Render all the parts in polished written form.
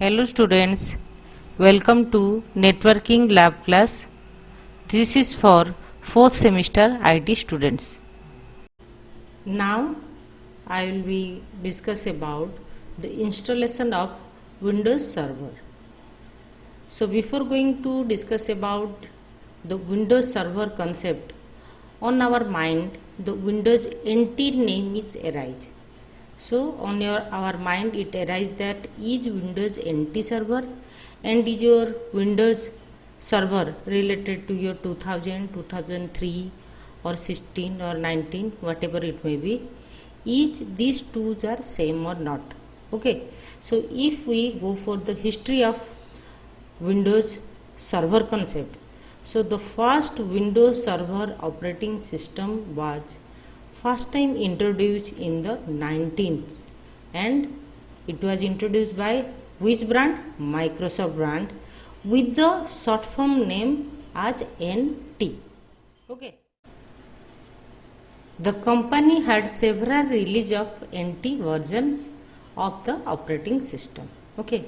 Hello students, welcome to Networking Lab class. This is for 4th semester IT students. Now I will be discuss about the installation of Windows Server. So before going to discuss about the Windows Server concept, on our mind the Windows NT name is arise. So on our mind it arises that is Windows NT server and is your Windows server related to your 2000, 2003 or 16 or 19 whatever it may be, is these two are same or not. Okay, so if we go for the history of Windows server concept, so the first Windows server operating system was first time introduced in the 19th and it was introduced by which brand? Microsoft brand, with the short form name as NT. Okay, the company had several release of NT versions of the operating system. Okay,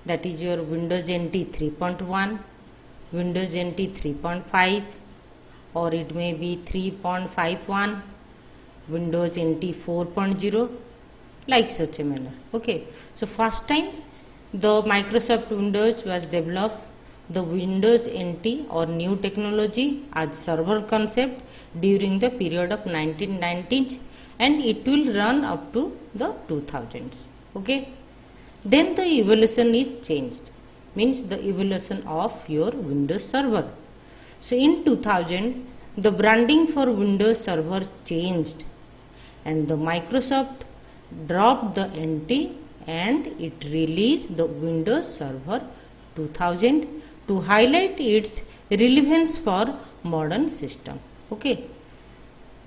that is your Windows NT 3.1, Windows NT 3.5, or it may be 3.51, Windows NT 4.0, like such a manner. Okay, so first time the Microsoft Windows was developed the Windows NT or new technology as server concept during the period of 1990s and it will run up to the 2000s. Okay, then the evolution is changed, means the evolution of your Windows server. So in 2000 the branding for Windows server changed and the Microsoft dropped the NT and it released the Windows Server 2000 to highlight its relevance for modern system. Okay,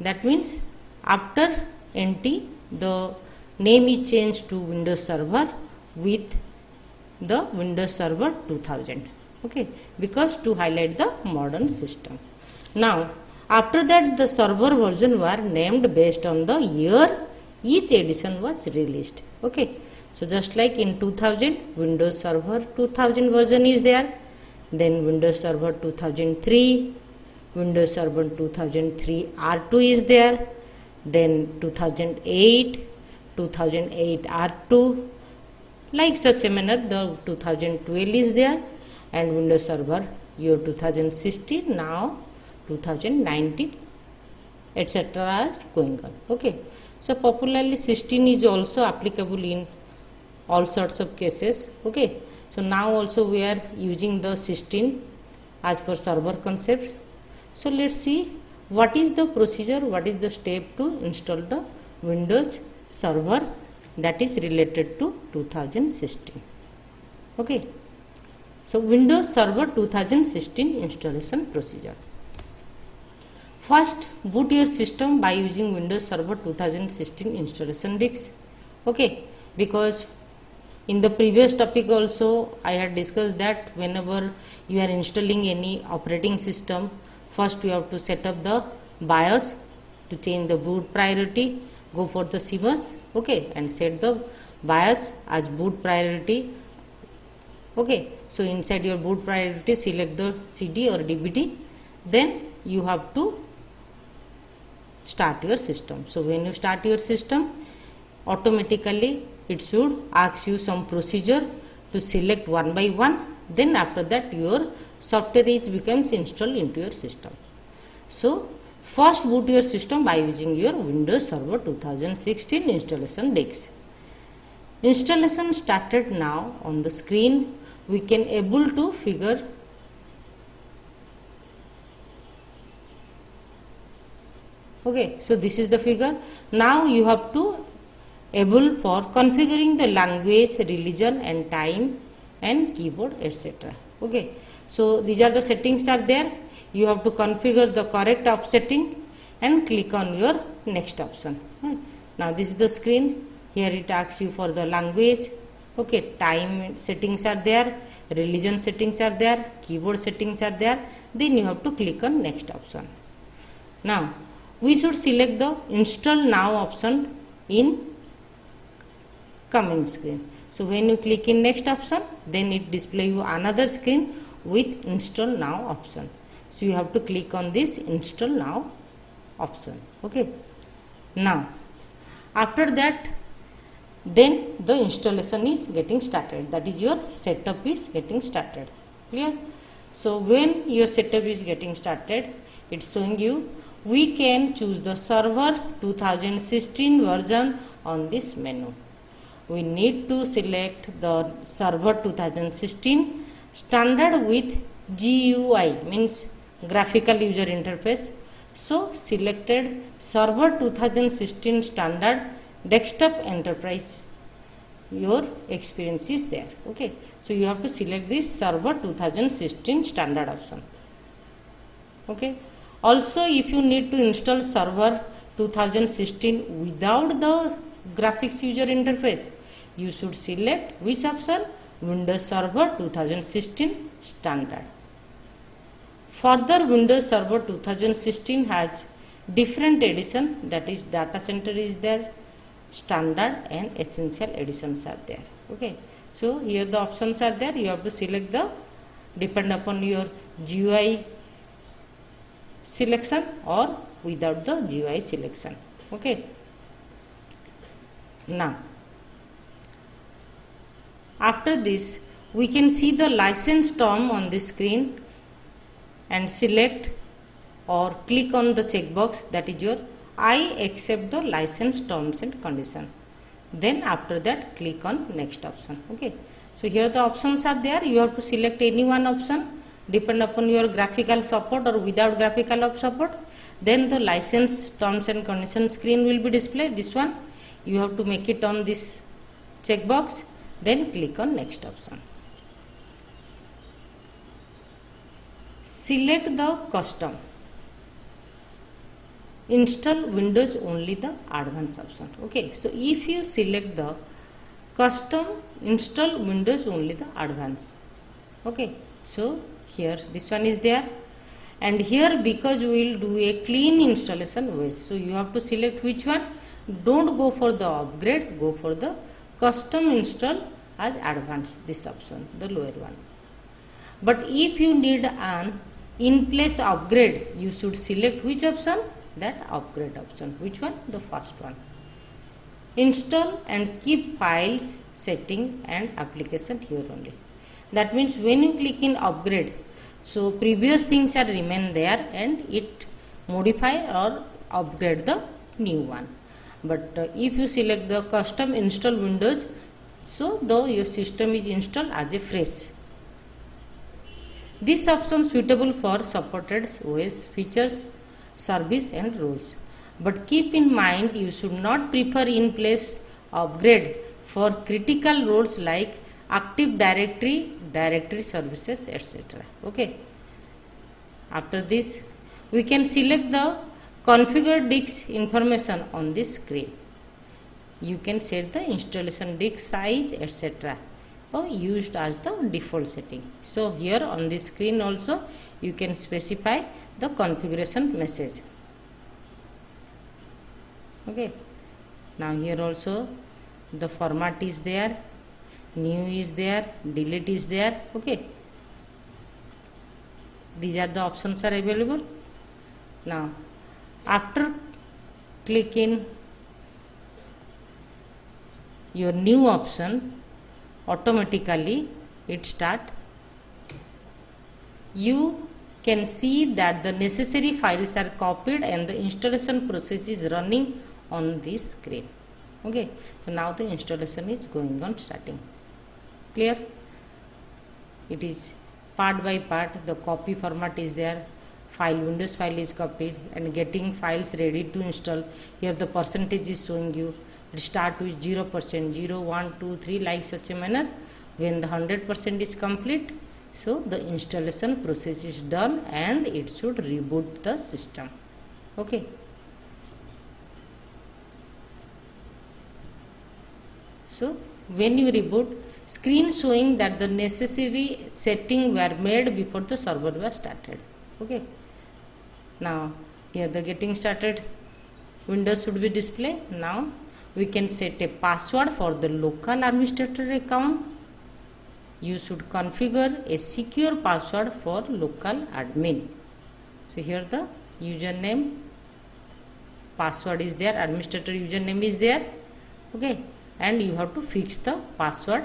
that means after NT the name is changed to Windows Server with the Windows Server 2000. Okay, because to highlight the modern system. Now after that the server version were named based on the year each edition was released. Okay, so just like in 2000 Windows Server 2000 version is there, then Windows Server 2003, Windows Server 2003 R2 is there, then 2008 R2, like such a manner the 2012 is there, and Windows Server year 2016, now 2019, etc. is going on. Okay, so popularly 16 is also applicable in all sorts of cases. Okay, so now also we are using the 16 as per server concept. So let's see what is the procedure, what is the step to install the Windows server that is related to 2016. Okay, so Windows Server 2016 installation procedure. First, boot your system by using Windows Server 2016 installation disk. Okay, because in the previous topic also I had discussed that whenever you are installing any operating system, first you have to set up the BIOS to change the boot priority, go for the CMOS, okay, and set the BIOS as boot priority. Okay, so inside your boot priority select the CD or DVD, then you have to start your system. So when you start your system, automatically it should ask you some procedure to select one by one, then after that your software is becomes installed into your system. So first boot your system by using your Windows Server 2016 installation disk. Installation started now. On the screen we can able to figure okay, so this is the figure. Now you have to able for configuring the language, religion and time and keyboard etc. Okay, so these are the settings are there. You have to configure the correct offsetting and click on your next option. Now this is the screen. Here it asks you for the language. Okay, time settings are there, religion settings are there, keyboard settings are there. Then you have to click on next option. Now we should select the install now option in coming screen. So when you click in next option, then it display you another screen with install now option. So you have to click on this install now option. Okay. Now after that, then the installation is getting started, that is your setup is getting started. Clear? So when your setup is getting started, it's showing you we can choose the server 2016 version on this menu. We need to select the server 2016 standard with GUI, means graphical user interface. So selected server 2016 standard desktop enterprise, your experience is there. Okay, so you have to select this server 2016 standard option. Okay, also if you need to install server 2016 without the graphics user interface, you should select which option? Windows Server 2016 standard. Further, Windows Server 2016 has different edition, that is data center is there, standard and essential editions are there. Okay, so here the options are there. You have to select the depend upon your GUI selection or without the GUI selection. Okay, now after this we can see the license term on the screen and select or click on the checkbox, that is your I accept the license terms and condition. Then after that click on next option. Okay, so here the options are there. You have to select any one option depend upon your graphical support or without graphical support. Then the license terms and condition screen will be displayed. This one you have to make it on this checkbox, then click on next option. Select the custom. Install Windows only the advanced option. Okay, so if you select the custom, install Windows only the advanced. Okay, so here this one is there, and here because we will do a clean installation way, so you have to select which one. Don't go for the upgrade, go for the custom install as advanced, this option, the lower one. But if you need an in place upgrade, you should select which option? That upgrade option. Which one? The first one. Install and keep files, setting and application here only. That means when you click in upgrade, so previous things are remain there and it modify or upgrade the new one. But if you select the custom install Windows, so though your system is installed as a fresh. This option suitable for supported OS features, service and rules. But keep in mind you should not prefer in place upgrade for critical roles like Active Directory, directory services, etc. Okay. After this we can select the configure disk information on this screen. You can set the installation disk size, etc. or used as the default setting. So here on this screen also you can specify the configuration message. Okay, now here also the format is there, new is there, delete is there. Okay, these are the options are available. Now after click in your new option, automatically it start. You can see that the necessary files are copied and the installation process is running on this screen. Okay, so now the installation is going on starting. Clear? It is part by part, the copy format is there, Windows file is copied and getting files ready to install. Here the percentage is showing you. It start with 0%, 0, 1, 2, 3 like such a manner. When the 100% is complete, so the installation process is done and it should reboot the system. Okay. So when you reboot, screen showing that the necessary setting were made before the server was started. Okay. Now here the getting started Windows should be displayed. Now we can set a password for the local administrator account. You should configure a secure password for local admin. So here the username, password is there, administrator username is there, okay, and you have to fix the password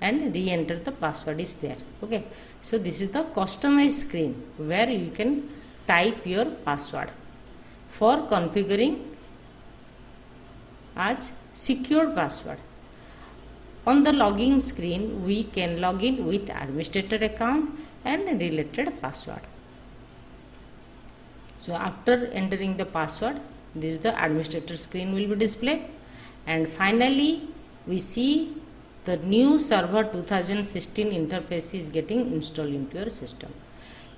and re-enter the password is there, okay. So this is the customized screen where you can type your password for configuring as secure password. On the login screen, we can log in with administrator account and related password. So after entering the password, this is the administrator screen will be displayed, and finally we see the new server 2016 interface is getting installed into your system.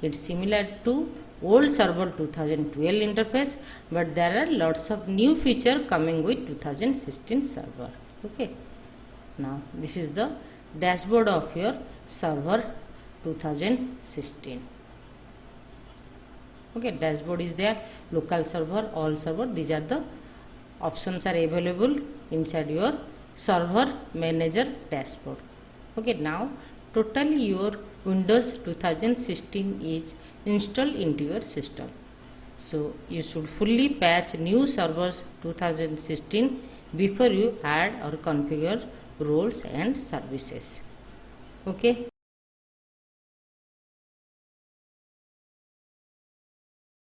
It's similar to old server 2012 interface, but there are lots of new feature coming with 2016 server, okay. Now this is the dashboard of your server 2016. Okay, dashboard is there, local server, all server, these are the options are available inside your server manager dashboard. Okay, now totally your Windows 2016 is installed into your system. So you should fully patch new servers 2016 before you add or configure roles and services. Okay.